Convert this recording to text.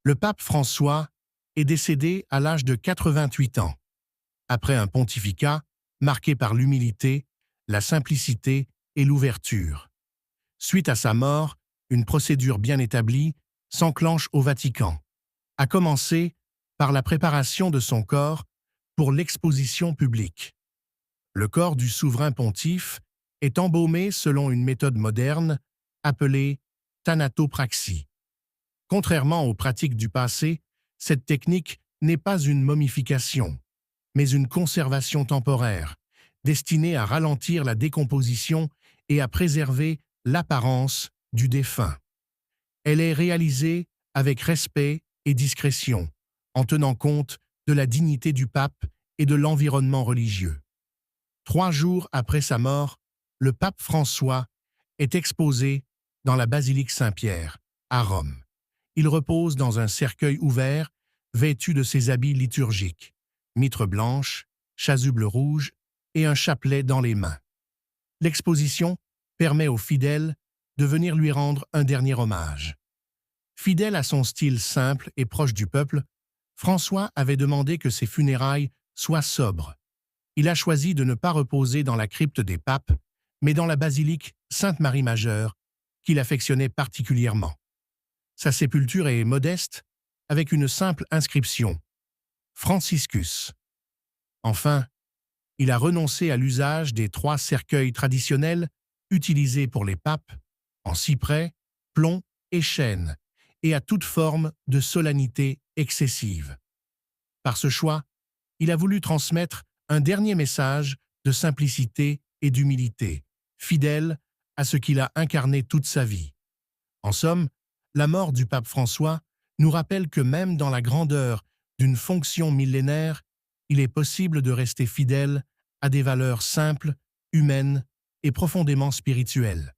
Le pape François est décédé à l'âge de 88 ans, après un pontificat marqué par l'humilité, la simplicité et l'ouverture. Suite à sa mort, une procédure bien établie s'enclenche au Vatican, à commencer par la préparation de son corps pour l'exposition publique. Le corps du souverain pontife est embaumé selon une méthode moderne appelée thanatopraxie. Contrairement aux pratiques du passé, cette technique n'est pas une momification, mais une conservation temporaire, destinée à ralentir la décomposition et à préserver l'apparence du défunt. Elle est réalisée avec respect et discrétion, en tenant compte de la dignité du pape et de l'environnement religieux. 3 jours après sa mort, le pape François est exposé dans la basilique Saint-Pierre, à Rome. Il repose dans un cercueil ouvert, vêtu de ses habits liturgiques, mitre blanche, chasuble rouge et un chapelet dans les mains. L'exposition permet aux fidèles de venir lui rendre un dernier hommage. Fidèle à son style simple et proche du peuple, François avait demandé que ses funérailles soient sobres. Il a choisi de ne pas reposer dans la crypte des papes, mais dans la basilique Sainte-Marie-Majeure, qu'il affectionnait particulièrement. Sa sépulture est modeste, avec une simple inscription « Franciscus ». Enfin, il a renoncé à l'usage des 3 cercueils traditionnels utilisés pour les papes, en cyprès, plomb et chêne, et à toute forme de solennité excessive. Par ce choix, il a voulu transmettre un dernier message de simplicité et d'humilité, fidèle à ce qu'il a incarné toute sa vie. En somme, la mort du pape François nous rappelle que même dans la grandeur d'une fonction millénaire, il est possible de rester fidèle à des valeurs simples, humaines et profondément spirituelles.